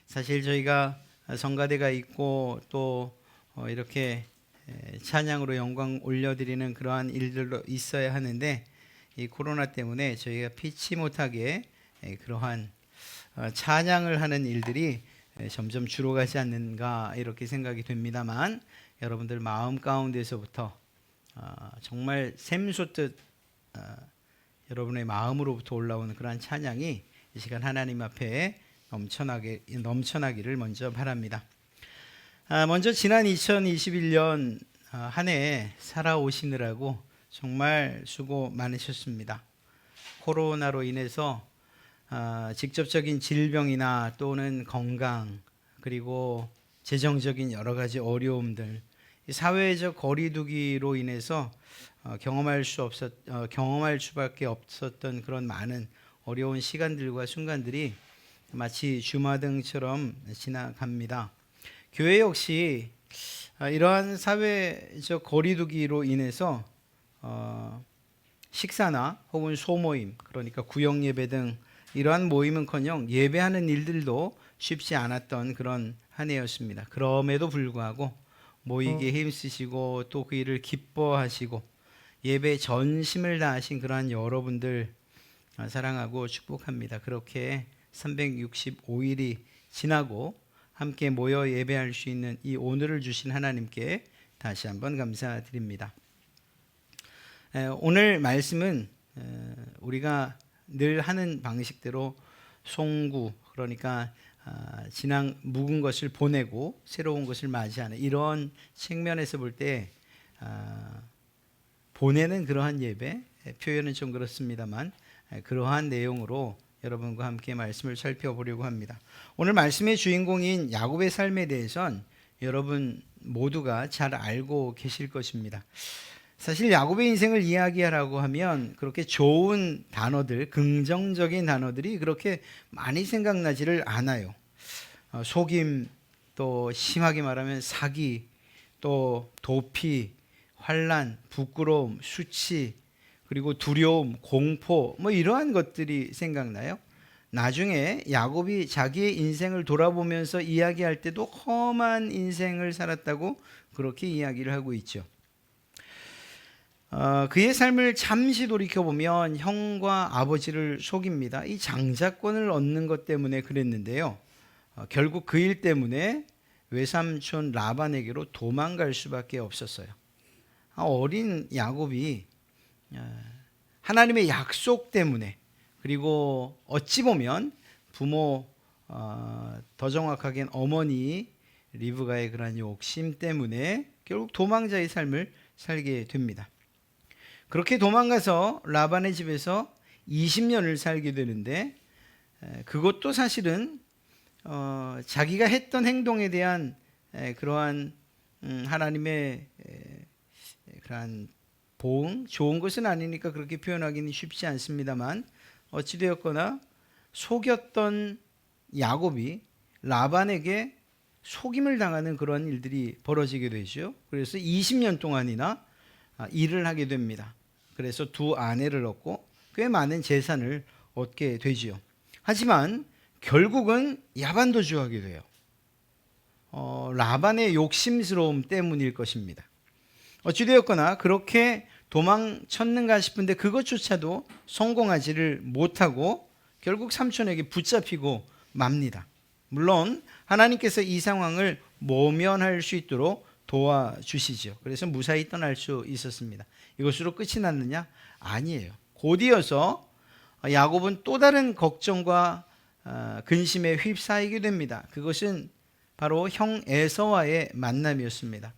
사실 저희가 성가대가 있고 또 이렇게 찬양으로 영광 올려드리는 그러한 일들도 있어야 하는데, 이 코로나 때문에 저희가 피치 못하게 그러한 찬양을 하는 일들이 점점 줄어가지 않는가 이렇게 생각이 됩니다만, 여러분들 마음 가운데서부터 정말 샘솟듯 여러분의 마음으로부터 올라오는 그러한 찬양이 이 시간 하나님 앞에 넘쳐나기를 먼저 바랍니다. 먼저 지난 2021년 한 해 살아오시느라고 정말 수고 많으셨습니다. 코로나로 인해서 직접적인 질병이나 또는 건강, 그리고 재정적인 여러 가지 어려움들, 사회적 거리두기로 인해서 경험할 수밖에 없었던 그런 많은 어려운 시간들과 순간들이 마치 주마등처럼 지나갑니다. 교회 역시 이러한 사회적 거리두기로 인해서 식사나 혹은 소모임, 그러니까 구역 예배 등 이러한 모임은커녕 예배하는 일들도 쉽지 않았던 그런 한 해였습니다. 그럼에도 불구하고 모이기에 힘쓰시고 또 그 일을 기뻐하시고 예배 전심을 다하신 그러한 여러분들 사랑하고 축복합니다. 그렇게 365일이 지나고 함께 모여 예배할 수 있는 이 오늘을 주신 하나님께 다시 한번 감사드립니다. 오늘 말씀은 우리가 늘 하는 방식대로 송구, 그러니까 지난 묵은 것을 보내고 새로운 것을 맞이하는 이런 측면에서 볼 때 보내는 그러한 예배, 표현은 좀 그렇습니다만 그러한 내용으로 여러분과 함께 말씀을 살펴보려고 합니다. 오늘 말씀의 주인공인 야곱의 삶에 대해선 여러분 모두가 잘 알고 계실 것입니다. 사실 야곱의 인생을 이야기하라고 하면 그렇게 좋은 단어들, 긍정적인 단어들이 그렇게 많이 생각나지를 않아요. 속임, 또 심하게 말하면 사기, 또 도피, 환난, 부끄러움, 수치, 그리고 두려움, 공포, 이러한 것들이 생각나요. 나중에 야곱이 자기의 인생을 돌아보면서 이야기할 때도 험한 인생을 살았다고 그렇게 이야기를 하고 있죠. 그의 삶을 잠시 돌이켜보면 형과 아버지를 속입니다. 이 장자권을 얻는 것 때문에 그랬는데요. 결국 그 일 때문에 외삼촌 라반에게로 도망갈 수밖에 없었어요. 어린 야곱이 하나님의 약속 때문에, 그리고 어찌 보면 부모, 더 정확하게는 어머니 리브가의 그런 욕심 때문에 결국 도망자의 삶을 살게 됩니다. 그렇게 도망가서 라반의 집에서 20년을 살게 되는데, 그것도 사실은 자기가 했던 행동에 대한 그러한 하나님의 그러한 보응, 좋은 것은 아니니까 그렇게 표현하기는 쉽지 않습니다만, 어찌되었거나 속였던 야곱이 라반에게 속임을 당하는 그런 일들이 벌어지게 되죠. 그래서 20년 동안이나 일을 하게 됩니다. 그래서 두 아내를 얻고 꽤 많은 재산을 얻게 되지요. 하지만 결국은 야반도주하게 돼요. 라반의 욕심스러움 때문일 것입니다. 어찌되었거나 그렇게 도망쳤는가 싶은데 그것조차도 성공하지를 못하고 결국 삼촌에게 붙잡히고 맙니다. 물론 하나님께서 이 상황을 모면할 수 있도록 도와주시죠. 그래서 무사히 떠날 수 있었습니다. 이것으로 끝이 났느냐? 아니에요. 곧이어서 야곱은 또 다른 걱정과 근심에 휩싸이게 됩니다. 그것은 바로 형 에서와의 만남이었습니다.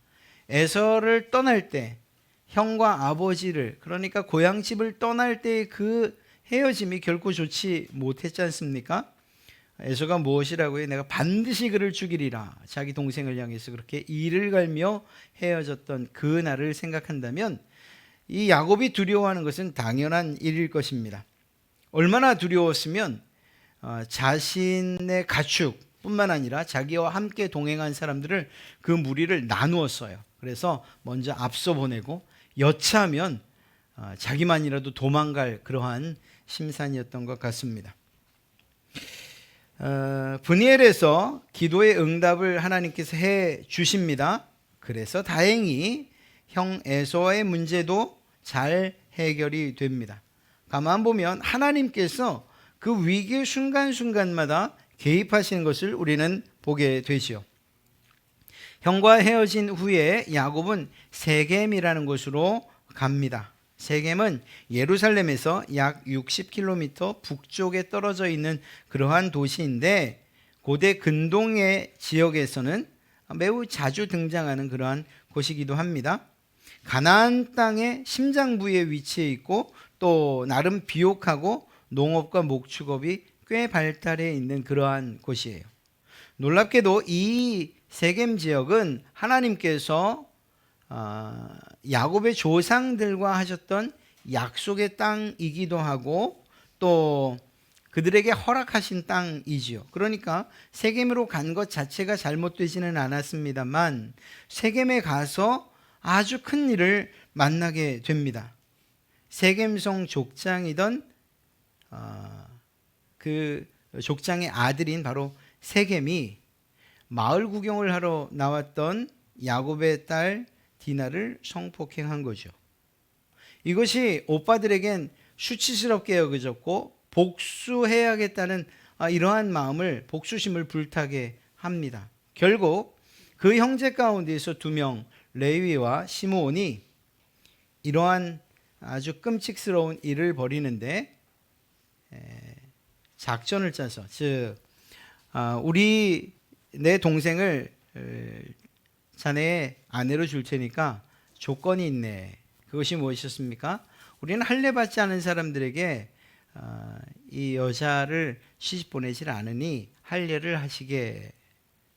에서를 떠날 때 형과 아버지를, 그러니까 고향집을 떠날 때 그 헤어짐이 결코 좋지 못했지 않습니까? 에서가 무엇이라고 해요? 내가 반드시 그를 죽이리라. 자기 동생을 향해서 그렇게 이를 갈며 헤어졌던 그 날을 생각한다면 이 야곱이 두려워하는 것은 당연한 일일 것입니다. 얼마나 두려웠으면 자신의 가축뿐만 아니라 자기와 함께 동행한 사람들을, 그 무리를 나누었어요. 그래서 먼저 앞서 보내고 여차하면 자기만이라도 도망갈 그러한 심산이었던 것 같습니다. 브니엘에서 기도의 응답을 하나님께서 해 주십니다. 그래서 다행히 형 에서의 문제도 잘 해결이 됩니다. 가만 보면 하나님께서 그 위기의 순간순간마다 개입하시는 것을 우리는 보게 되죠. 형과 헤어진 후에 야곱은 세겜이라는 곳으로 갑니다. 세겜은 예루살렘에서 약 60km 북쪽에 떨어져 있는 그러한 도시인데 고대 근동의 지역에서는 매우 자주 등장하는 그러한 곳이기도 합니다. 가나안 땅의 심장부에 위치해 있고 또 나름 비옥하고 농업과 목축업이 꽤 발달해 있는 그러한 곳이에요. 놀랍게도 이 세겜 지역은 하나님께서 야곱의 조상들과 하셨던 약속의 땅이기도 하고 또 그들에게 허락하신 땅이지요. 그러니까 세겜으로 간 것 자체가 잘못되지는 않았습니다만 세겜에 가서 아주 큰 일을 만나게 됩니다. 세겜성 족장이던 그 족장의 아들인 바로 세겜이 마을 구경을 하러 나왔던 야곱의 딸 디나를 성폭행한 거죠. 이것이 오빠들에겐 수치스럽게 여겨졌고 복수해야겠다는 이러한 마음을 복수심을 불타게 합니다. 결국 그 형제 가운데에서 2명 레위와 시므온이 이러한 아주 끔찍스러운 일을 벌이는데 작전을 짜서 즉 내 동생을 자네의 아내로 줄 테니까 조건이 있네. 그것이 무엇이었습니까? 우리는 할례 받지 않은 사람들에게 이 여자를 시집 보내질 않으니 할례를 하시게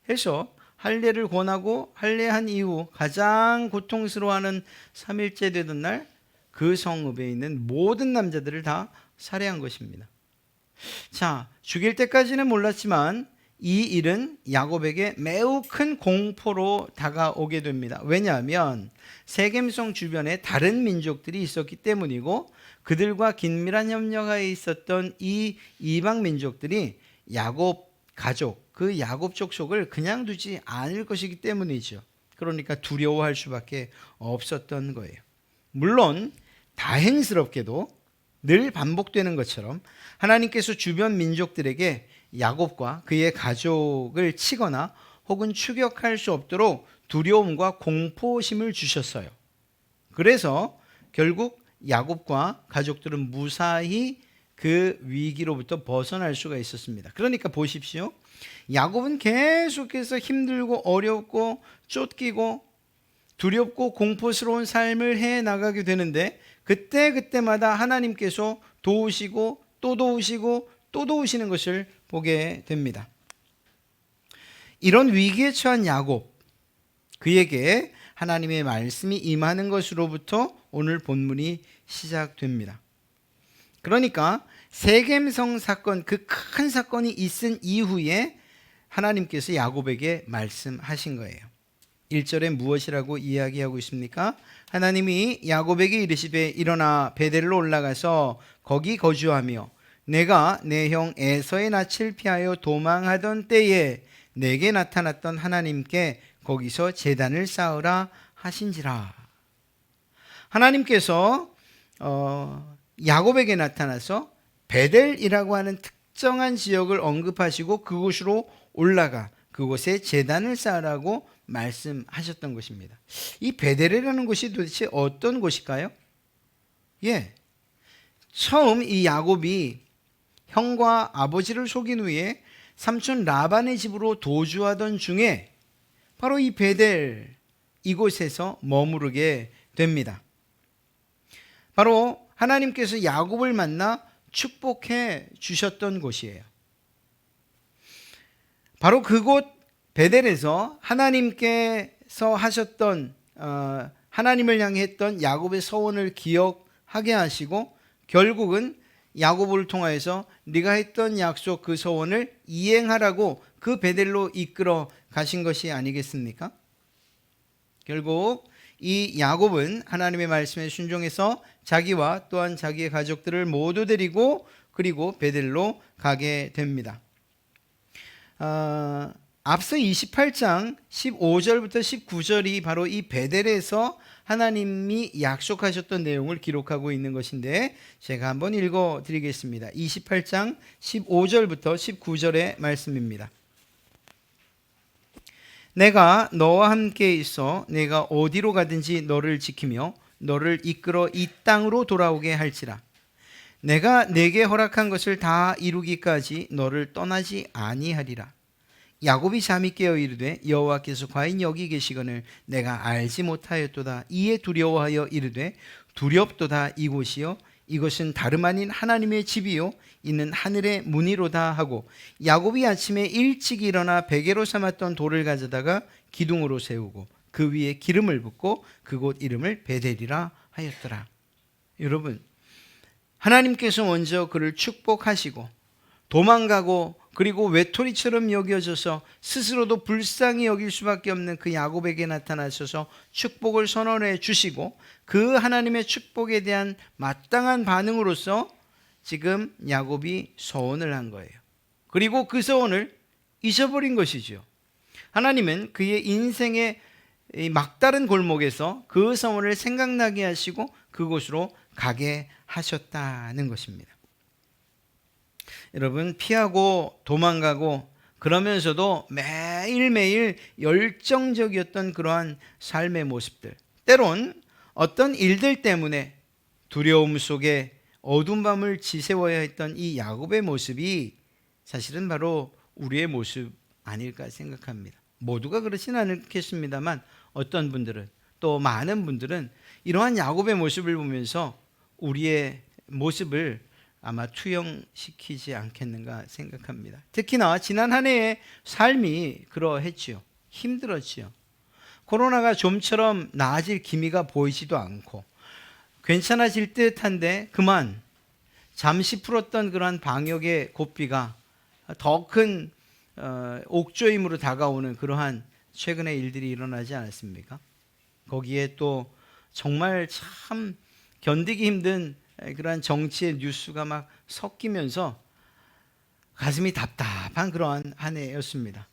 해서 할례를 권하고 할례한 이후 가장 고통스러워하는 3일째 되던 날 그 성읍에 있는 모든 남자들을 다 살해한 것입니다. 자, 죽일 때까지는 몰랐지만 이 일은 야곱에게 매우 큰 공포로 다가오게 됩니다. 왜냐하면 세겜성 주변에 다른 민족들이 있었기 때문이고 그들과 긴밀한 협력하에 있었던 이 이방 민족들이 야곱 가족, 그 야곱 족속을 그냥 두지 않을 것이기 때문이죠. 그러니까 두려워할 수밖에 없었던 거예요. 물론 다행스럽게도 늘 반복되는 것처럼 하나님께서 주변 민족들에게 야곱과 그의 가족을 치거나 혹은 추격할 수 없도록 두려움과 공포심을 주셨어요. 그래서 결국 야곱과 가족들은 무사히 그 위기로부터 벗어날 수가 있었습니다. 그러니까 보십시오. 야곱은 계속해서 힘들고 어렵고 쫓기고 두렵고 공포스러운 삶을 해나가게 되는데 그때마다 하나님께서 도우시고 또 도우시고 또 도우시는 것을 보게 됩니다. 이런 위기에 처한 야곱, 그에게 하나님의 말씀이 임하는 것으로부터 오늘 본문이 시작됩니다. 그러니까 세겜성 사건, 그 큰 사건이 있은 이후에 하나님께서 야곱에게 말씀하신 거예요. 1절에 무엇이라고 이야기하고 있습니까? 하나님이 야곱에게 이르시되 일어나 베델로 올라가서 거기 거주하며 내가 내 형 에서의 낯을 피하여 도망하던 때에 내게 나타났던 하나님께 거기서 제단을 쌓으라 하신지라. 하나님께서 야곱에게 나타나서 베델이라고 하는 특정한 지역을 언급하시고 그곳으로 올라가 그곳에 제단을 쌓으라고 말씀하셨던 것입니다. 이 베델이라는 곳이 도대체 어떤 곳일까요? 처음 이 야곱이 형과 아버지를 속인 후에 삼촌 라반의 집으로 도주하던 중에 바로 이 베델 이곳에서 머무르게 됩니다. 바로 하나님께서 야곱을 만나 축복해 주셨던 곳이에요. 바로 그곳 베델에서 하나님께서 하셨던 하나님을 향해 했던 야곱의 서원을 기억하게 하시고 결국은 야곱을 통하여서 네가 했던 약속 그 서원을 이행하라고 그 베델로 이끌어 가신 것이 아니겠습니까? 결국 이 야곱은 하나님의 말씀에 순종해서 자기와 또한 자기의 가족들을 모두 데리고 그리고 베델로 가게 됩니다. 앞서 28장 15절부터 19절이 바로 이 베델에서 하나님이 약속하셨던 내용을 기록하고 있는 것인데 제가 한번 읽어 드리겠습니다. 28장 15절부터 19절의 말씀입니다. 내가 너와 함께 있어 내가 어디로 가든지 너를 지키며 너를 이끌어 이 땅으로 돌아오게 할지라. 내가 내게 허락한 것을 다 이루기까지 너를 떠나지 아니하리라. 야곱이 잠이 깨어 이르되 여호와께서 과연 여기 계시거늘 내가 알지 못하였도다. 이에 두려워하여 이르되 두렵도다. 이곳이요 이것은 다름 아닌 하나님의 집이요 이는 하늘의 문이로다 하고 야곱이 아침에 일찍 일어나 베개로 삼았던 돌을 가져다가 기둥으로 세우고 그 위에 기름을 붓고 그곳 이름을 베델이라 하였더라. 여러분, 하나님께서 먼저 그를 축복하시고 도망가고 그리고 외톨이처럼 여겨져서 스스로도 불쌍히 여길 수밖에 없는 그 야곱에게 나타나셔서 축복을 선언해 주시고 그 하나님의 축복에 대한 마땅한 반응으로서 지금 야곱이 서원을 한 거예요. 그리고 그 서원을 잊어버린 것이죠. 하나님은 그의 인생의 막다른 골목에서 그 서원을 생각나게 하시고 그곳으로 가게 하셨다는 것입니다. 여러분, 피하고 도망가고 그러면서도 매일매일 열정적이었던 그러한 삶의 모습들, 때론 어떤 일들 때문에 두려움 속에 어두운 밤을 지새워야 했던 이 야곱의 모습이 사실은 바로 우리의 모습 아닐까 생각합니다. 모두가 그렇지는 않겠습니다만 어떤 분들은, 또 많은 분들은 이러한 야곱의 모습을 보면서 우리의 모습을 아마 투영시키지 않겠는가 생각합니다. 특히나 지난 한 해의 삶이 그러했지요. 힘들었지요. 코로나가 좀처럼 나아질 기미가 보이지도 않고 괜찮아질 듯한데 그만 잠시 풀었던 그러한 방역의 고삐가 더 큰 옥조임으로 다가오는 그러한 최근의 일들이 일어나지 않았습니까? 거기에 또 정말 참 견디기 힘든 그러한 정치의 뉴스가 막 섞이면서 가슴이 답답한 그러한 한 해였습니다.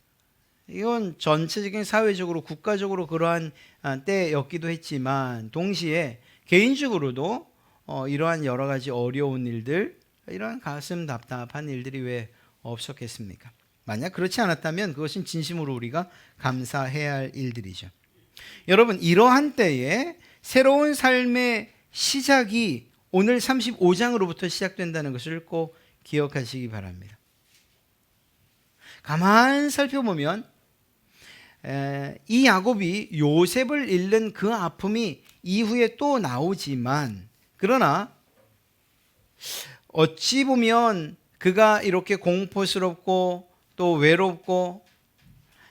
이건 전체적인 사회적으로 국가적으로 그러한 때였기도 했지만 동시에 개인적으로도 이러한 여러 가지 어려운 일들, 이러한 가슴 답답한 일들이 왜 없었겠습니까? 만약 그렇지 않았다면 그것은 진심으로 우리가 감사해야 할 일들이죠. 여러분, 이러한 때에 새로운 삶의 시작이 오늘 35장으로부터 시작된다는 것을 꼭 기억하시기 바랍니다. 가만 살펴보면 이 야곱이 요셉을 잃는 그 아픔이 이후에 또 나오지만, 그러나 어찌 보면 그가 이렇게 공포스럽고 또 외롭고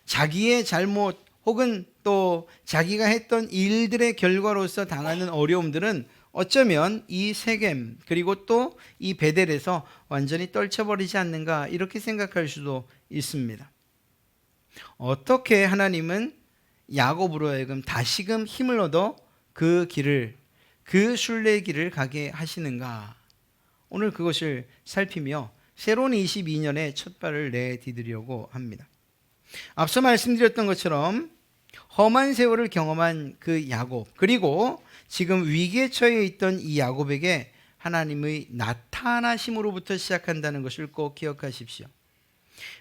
자기의 잘못 혹은 또 자기가 했던 일들의 결과로서 당하는 어려움들은 어쩌면 이 세겜 그리고 또 이 베델에서 완전히 떨쳐버리지 않는가, 이렇게 생각할 수도 있습니다. 어떻게 하나님은 야곱으로 하여금 다시금 힘을 얻어 그 길을, 그 순례길을 가게 하시는가, 오늘 그것을 살피며 새로운 22년의 첫 발을 내디디려고 합니다. 앞서 말씀드렸던 것처럼 험한 세월을 경험한 그 야곱, 그리고 지금 위기에 처해 있던 이 야곱에게 하나님의 나타나심으로부터 시작한다는 것을 꼭 기억하십시오.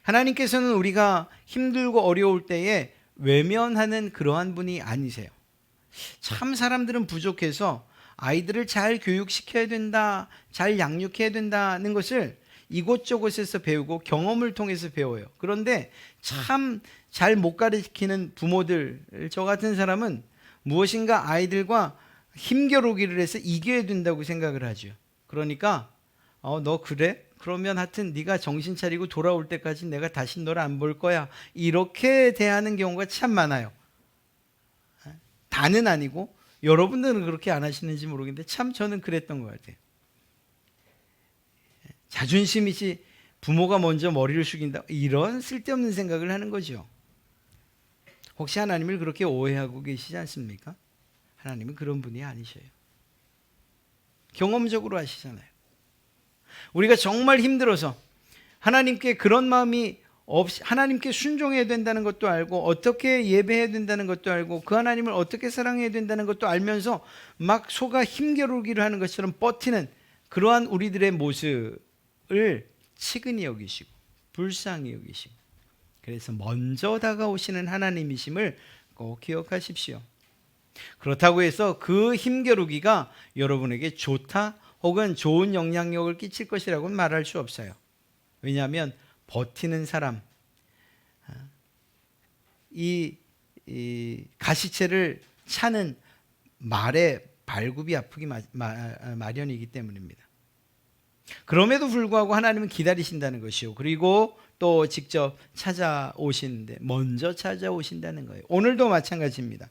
하나님께서는 우리가 힘들고 어려울 때에 외면하는 그러한 분이 아니세요. 참 사람들은 부족해서 아이들을 잘 교육시켜야 된다, 잘 양육해야 된다는 것을 이곳저곳에서 배우고 경험을 통해서 배워요. 그런데 참 잘 못 가르치는 부모들, 저 같은 사람은 무엇인가 아이들과 힘겨루기를 해서 이겨야 된다고 생각을 하죠. 그러니까 너 그래? 그러면 하여튼 네가 정신 차리고 돌아올 때까지 내가 다시 너를 안 볼 거야, 이렇게 대하는 경우가 참 많아요. 다는 아니고 여러분들은 그렇게 안 하시는지 모르겠는데 참 저는 그랬던 것 같아요. 자존심이지 부모가 먼저 머리를 숙인다, 이런 쓸데없는 생각을 하는 거죠. 혹시 하나님을 그렇게 오해하고 계시지 않습니까? 하나님은 그런 분이 아니셔요. 경험적으로 하시잖아요. 우리가 정말 힘들어서 하나님께 그런 마음이 없이 하나님께 순종해야 된다는 것도 알고 어떻게 예배해야 된다는 것도 알고 그 하나님을 어떻게 사랑해야 된다는 것도 알면서 막 속아 힘겨루기를 하는 것처럼 버티는 그러한 우리들의 모습을 치근히 여기시고 불쌍히 여기시고 그래서 먼저 다가오시는 하나님이심을 꼭 기억하십시오. 그렇다고 해서 그 힘겨루기가 여러분에게 좋다 혹은 좋은 영향력을 끼칠 것이라고는 말할 수 없어요. 왜냐하면 버티는 사람, 이 가시체를 차는 말의 발굽이 아프기 마련이기 때문입니다. 그럼에도 불구하고 하나님은 기다리신다는 것이요. 그리고 또 직접 찾아오시는데 먼저 찾아오신다는 거예요. 오늘도 마찬가지입니다.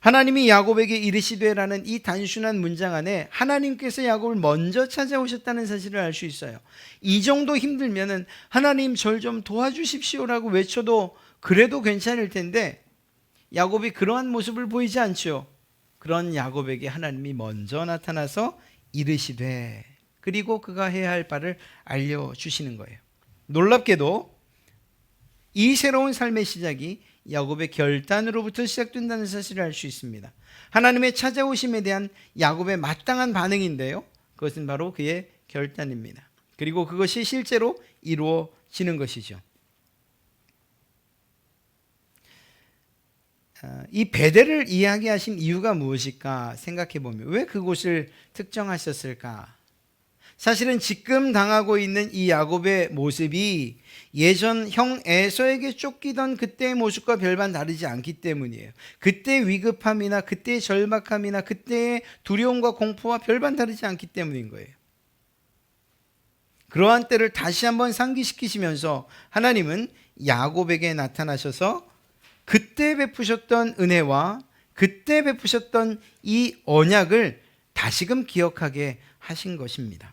하나님이 야곱에게 이르시되라는 이 단순한 문장 안에 하나님께서 야곱을 먼저 찾아오셨다는 사실을 알 수 있어요. 이 정도 힘들면은 하나님 절 좀 도와주십시오라고 외쳐도 그래도 괜찮을 텐데 야곱이 그러한 모습을 보이지 않죠. 그런 야곱에게 하나님이 먼저 나타나서 이르시되 그리고 그가 해야 할 바를 알려주시는 거예요. 놀랍게도 이 새로운 삶의 시작이 야곱의 결단으로부터 시작된다는 사실을 알 수 있습니다. 하나님의 찾아오심에 대한 야곱의 마땅한 반응인데요. 그것은 바로 그의 결단입니다. 그리고 그것이 실제로 이루어지는 것이죠. 이 베델을 이야기하신 이유가 무엇일까 생각해 보면 왜 그곳을 특정하셨을까? 사실은 지금 당하고 있는 이 야곱의 모습이 예전 형 에서에게 쫓기던 그때의 모습과 별반 다르지 않기 때문이에요. 그때의 위급함이나 그때의 절박함이나 그때의 두려움과 공포와 별반 다르지 않기 때문인 거예요. 그러한 때를 다시 한번 상기시키시면서 하나님은 야곱에게 나타나셔서 그때 베푸셨던 은혜와 그때 베푸셨던 이 언약을 다시금 기억하게 하신 것입니다.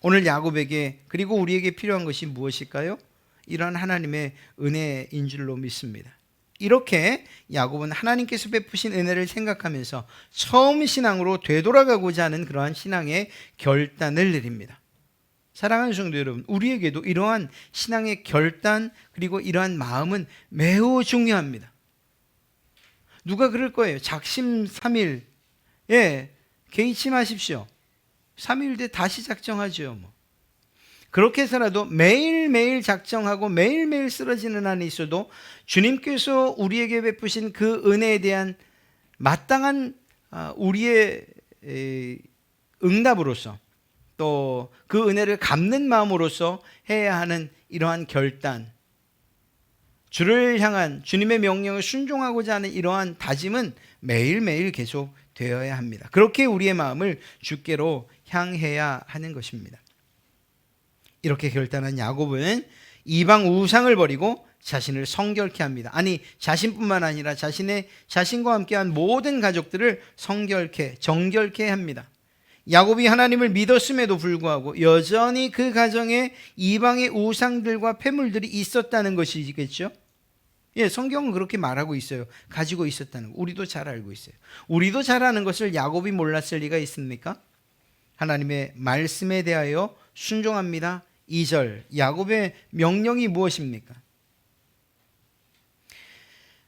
오늘 야곱에게 그리고 우리에게 필요한 것이 무엇일까요? 이러한 하나님의 은혜인 줄로 믿습니다. 이렇게 야곱은 하나님께서 베푸신 은혜를 생각하면서 처음 신앙으로 되돌아가고자 하는 그러한 신앙의 결단을 내립니다. 사랑하는 성도 여러분, 우리에게도 이러한 신앙의 결단 그리고 이러한 마음은 매우 중요합니다. 누가 그럴 거예요? 작심 3일 개의치 마십시오. 3일 뒤에 다시 작정하죠. 그렇게 해서라도 매일매일 작정하고 매일매일 쓰러지는 한이 있어도 주님께서 우리에게 베푸신 그 은혜에 대한 마땅한 우리의 응답으로서 또 그 은혜를 갚는 마음으로서 해야 하는 이러한 결단, 주를 향한 주님의 명령을 순종하고자 하는 이러한 다짐은 매일매일 계속 되어야 합니다. 그렇게 우리의 마음을 주께로 향해야 하는 것입니다. 이렇게 결단한 야곱은 이방 우상을 버리고 자신을 성결케 합니다. 아니, 자신뿐만 아니라 자신과 함께한 모든 가족들을 성결케, 정결케 합니다. 야곱이 하나님을 믿었음에도 불구하고 여전히 그 가정에 이방의 우상들과 폐물들이 있었다는 것이겠죠. 성경은 그렇게 말하고 있어요. 가지고 있었다는 거. 우리도 잘 알고 있어요. 우리도 잘 아는 것을 야곱이 몰랐을 리가 있습니까? 하나님의 말씀에 대하여 순종합니다. 2절 야곱의 명령이 무엇입니까?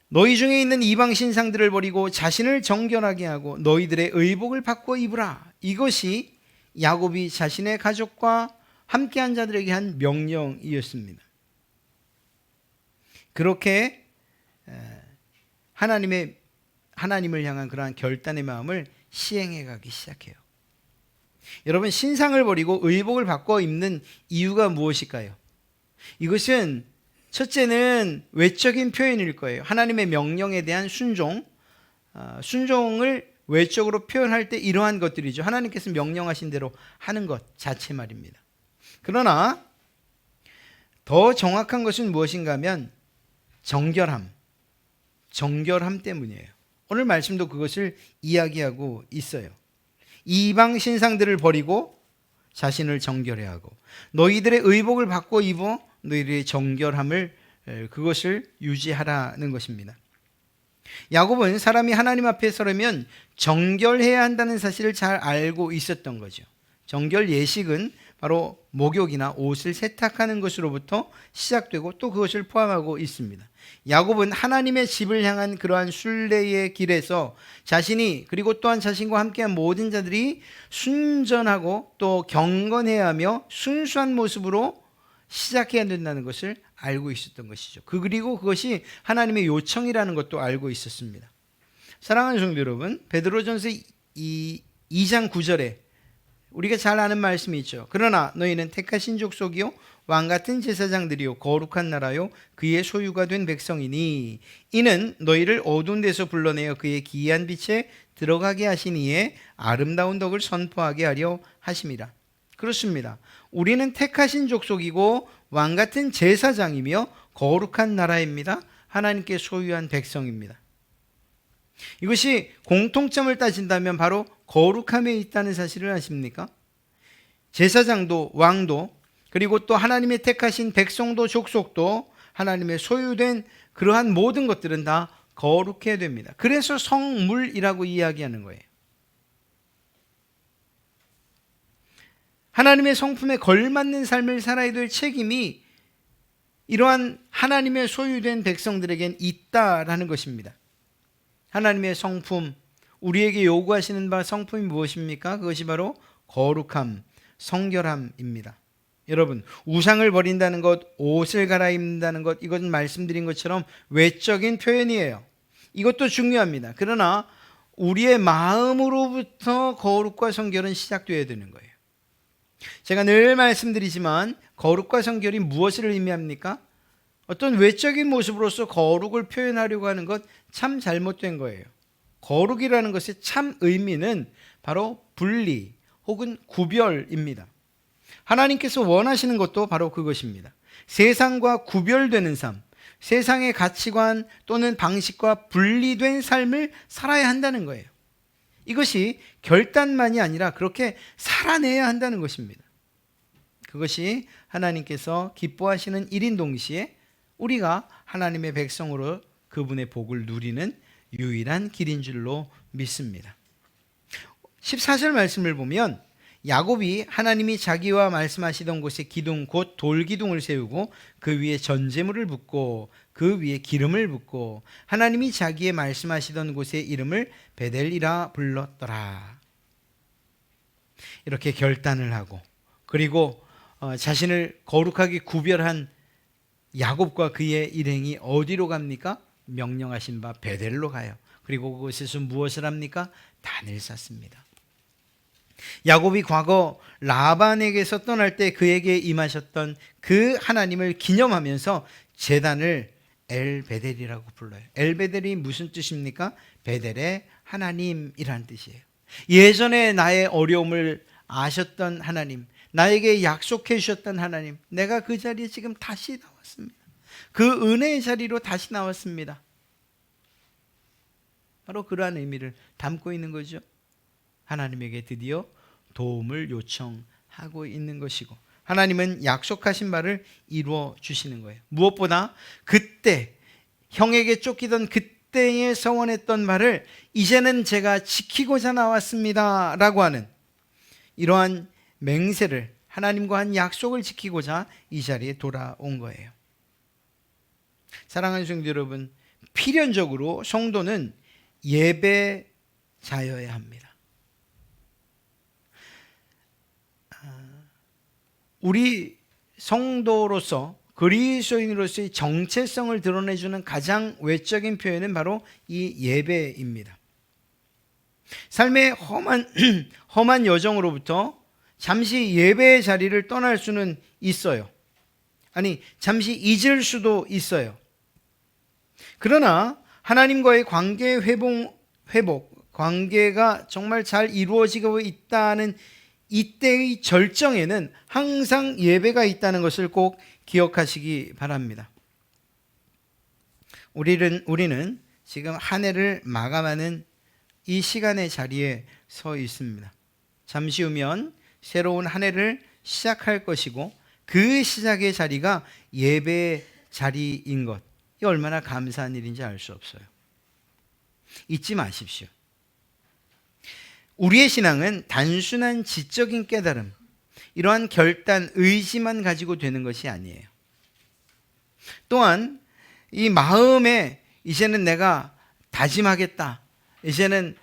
너희 중에 있는 이방 신상들을 버리고 자신을 정결하게 하고 너희들의 의복을 바꿔 입으라. 이것이 야곱이 자신의 가족과 함께한 자들에게 한 명령이었습니다. 그렇게 하나님을 향한 그러한 결단의 마음을 시행해 가기 시작해요. 여러분, 신상을 버리고 의복을 바꿔 입는 이유가 무엇일까요? 이것은 첫째는 외적인 표현일 거예요. 하나님의 명령에 대한 순종을 외적으로 표현할 때 이러한 것들이죠. 하나님께서 명령하신 대로 하는 것 자체 말입니다. 그러나 더 정확한 것은 무엇인가 하면 정결함 때문이에요. 오늘 말씀도 그것을 이야기하고 있어요. 이방 신상들을 버리고 자신을 정결해 하고 너희들의 의복을 바꿔 입어 너희들의 정결함을 그것을 유지하라는 것입니다. 야곱은 사람이 하나님 앞에 서려면 정결해야 한다는 사실을 잘 알고 있었던 거죠. 정결 예식은 바로 목욕이나 옷을 세탁하는 것으로부터 시작되고 또 그것을 포함하고 있습니다. 야곱은 하나님의 집을 향한 그러한 순례의 길에서 자신이 그리고 또한 자신과 함께한 모든 자들이 순전하고 또 경건해야 하며 순수한 모습으로 시작해야 된다는 것을 알고 있었던 것이죠. 그리고 그것이 하나님의 요청이라는 것도 알고 있었습니다. 사랑하는 성도 여러분, 베드로전서 2장 9절에 우리가 잘 아는 말씀이 있죠. 그러나 너희는 택하신 족속이요 왕같은 제사장들이요 거룩한 나라요 그의 소유가 된 백성이니 이는 너희를 어두운 데서 불러내어 그의 기이한 빛에 들어가게 하시니에 아름다운 덕을 선포하게 하려 하심이라. 그렇습니다. 우리는 택하신 족속이고 왕같은 제사장이며 거룩한 나라입니다. 하나님께 소유한 백성입니다. 이것이 공통점을 따진다면 바로 거룩함에 있다는 사실을 아십니까? 제사장도 왕도 그리고 또 하나님의 택하신 백성도 족속도 하나님의 소유된 그러한 모든 것들은 다 거룩해야 됩니다. 그래서 성물이라고 이야기하는 거예요. 하나님의 성품에 걸맞는 삶을 살아야 될 책임이 이러한 하나님의 소유된 백성들에겐 있다라는 것입니다. 하나님의 성품, 우리에게 요구하시는 바 성품이 무엇입니까? 그것이 바로 거룩함, 성결함입니다. 여러분, 우상을 버린다는 것, 옷을 갈아입는다는 것, 이것은 말씀드린 것처럼 외적인 표현이에요. 이것도 중요합니다. 그러나 우리의 마음으로부터 거룩과 성결은 시작되어야 되는 거예요. 제가 늘 말씀드리지만 거룩과 성결이 무엇을 의미합니까? 어떤 외적인 모습으로서 거룩을 표현하려고 하는 것 참 잘못된 거예요. 거룩이라는 것의 참 의미는 바로 분리 혹은 구별입니다. 하나님께서 원하시는 것도 바로 그것입니다. 세상과 구별되는 삶, 세상의 가치관 또는 방식과 분리된 삶을 살아야 한다는 거예요. 이것이 결단만이 아니라 그렇게 살아내야 한다는 것입니다. 그것이 하나님께서 기뻐하시는 일인 동시에 우리가 하나님의 백성으로 그분의 복을 누리는 유일한 길인 줄로 믿습니다. 14절 말씀을 보면 야곱이 하나님이 자기와 말씀하시던 곳에 기둥 곧 돌기둥을 세우고 그 위에 전제물을 붓고 그 위에 기름을 붓고 하나님이 자기의 말씀하시던 곳의 이름을 베델이라 불렀더라. 이렇게 결단을 하고 그리고 자신을 거룩하게 구별한 야곱과 그의 일행이 어디로 갑니까? 명령하신 바 베델로 가요. 그리고 그곳에서 무엇을 합니까? 단을 쌓습니다. 야곱이 과거 라반에게서 떠날 때 그에게 임하셨던 그 하나님을 기념하면서 제단을 엘베델이라고 불러요. 엘베델이 무슨 뜻입니까? 베델의 하나님이라는 뜻이에요. 예전에 나의 어려움을 아셨던 하나님, 나에게 약속해 주셨던 하나님, 내가 그 자리에 지금 다시 나왔습니다. 그 은혜의 자리로 다시 나왔습니다. 바로 그러한 의미를 담고 있는 거죠. 하나님에게 드디어 도움을 요청하고 있는 것이고 하나님은 약속하신 바를 이루어 주시는 거예요. 무엇보다 그때 형에게 쫓기던 그때에 서원했던 바를 이제는 제가 지키고자 나왔습니다 라고 하는 이러한 맹세를 하나님과 한 약속을 지키고자 이 자리에 돌아온 거예요. 사랑하는 성도 여러분, 필연적으로 성도는 예배자여야 합니다. 우리 성도로서 그리스도인으로서의 정체성을 드러내주는 가장 외적인 표현은 바로 이 예배입니다. 삶의 험한 여정으로부터 잠시 예배의 자리를 떠날 수는 있어요. 아니, 잠시 잊을 수도 있어요. 그러나 하나님과의 관계 회복, 관계가 정말 잘 이루어지고 있다는 이때의 절정에는 항상 예배가 있다는 것을 꼭 기억하시기 바랍니다. 우리는 지금 한 해를 마감하는 이 시간의 자리에 서 있습니다. 잠시 후면 새로운 한 해를 시작할 것이고 그 시작의 자리가 예배의 자리인 것, 이 얼마나 감사한 일인지 알 수 없어요. 잊지 마십시오. 우리의 신앙은 단순한 지적인 깨달음, 이러한 결단, 의지만 가지고 되는 것이 아니에요. 또한 이 마음에 이제는 내가 다짐하겠다. 이제는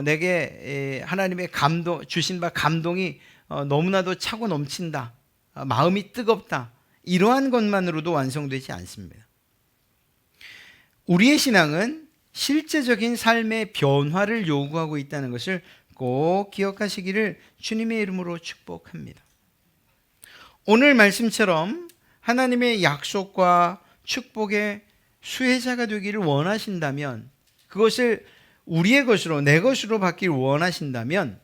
내게 하나님의 주신 바 감동이 너무나도 차고 넘친다. 마음이 뜨겁다. 이러한 것만으로도 완성되지 않습니다. 우리의 신앙은 실제적인 삶의 변화를 요구하고 있다는 것을 꼭 기억하시기를 주님의 이름으로 축복합니다. 오늘 말씀처럼 하나님의 약속과 축복의 수혜자가 되기를 원하신다면, 그것을 우리의 것으로, 내 것으로 받기를 원하신다면,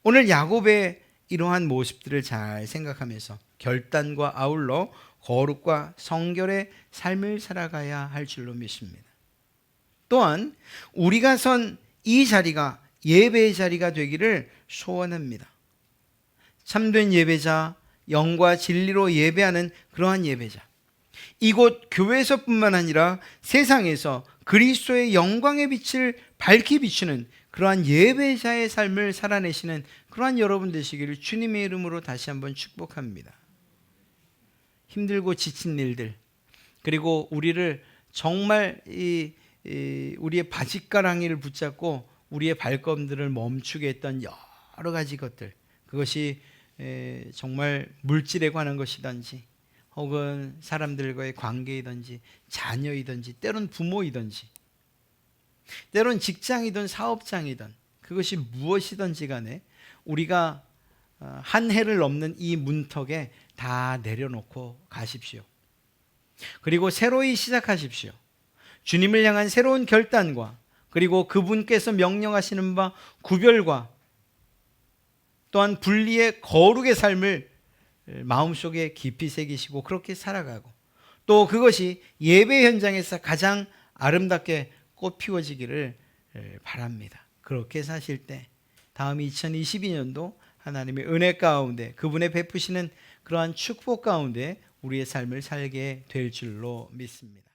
오늘 야곱의 이러한 모습들을 잘 생각하면서 결단과 아울러 거룩과 성결의 삶을 살아가야 할 줄로 믿습니다. 또한 우리가 선 이 자리가 예배의 자리가 되기를 소원합니다. 참된 예배자, 영과 진리로 예배하는 그러한 예배자, 이곳 교회에서뿐만 아니라 세상에서 그리스도의 영광의 빛을 밝히 비추는 그러한 예배자의 삶을 살아내시는 그러한 여러분 되시기를 주님의 이름으로 다시 한번 축복합니다. 힘들고 지친 일들, 그리고 우리를 정말 우리의 바짓가랑이를 붙잡고 우리의 발걸음들을 멈추게 했던 여러 가지 것들, 그것이 정말 물질에 관한 것이든지 혹은 사람들과의 관계이든지 자녀이든지 때론 부모이든지 때론 직장이든 사업장이든 그것이 무엇이든지 간에 우리가 한 해를 넘는 이 문턱에 다 내려놓고 가십시오. 그리고 새로이 시작하십시오. 주님을 향한 새로운 결단과 그리고 그분께서 명령하시는 바 구별과 또한 분리의 거룩의 삶을 마음속에 깊이 새기시고 그렇게 살아가고, 또 그것이 예배 현장에서 가장 아름답게 꽃 피워지기를 바랍니다. 그렇게 사실 때 다음 2022년도 하나님의 은혜 가운데 그분의 베푸시는 그러한 축복 가운데 우리의 삶을 살게 될 줄로 믿습니다.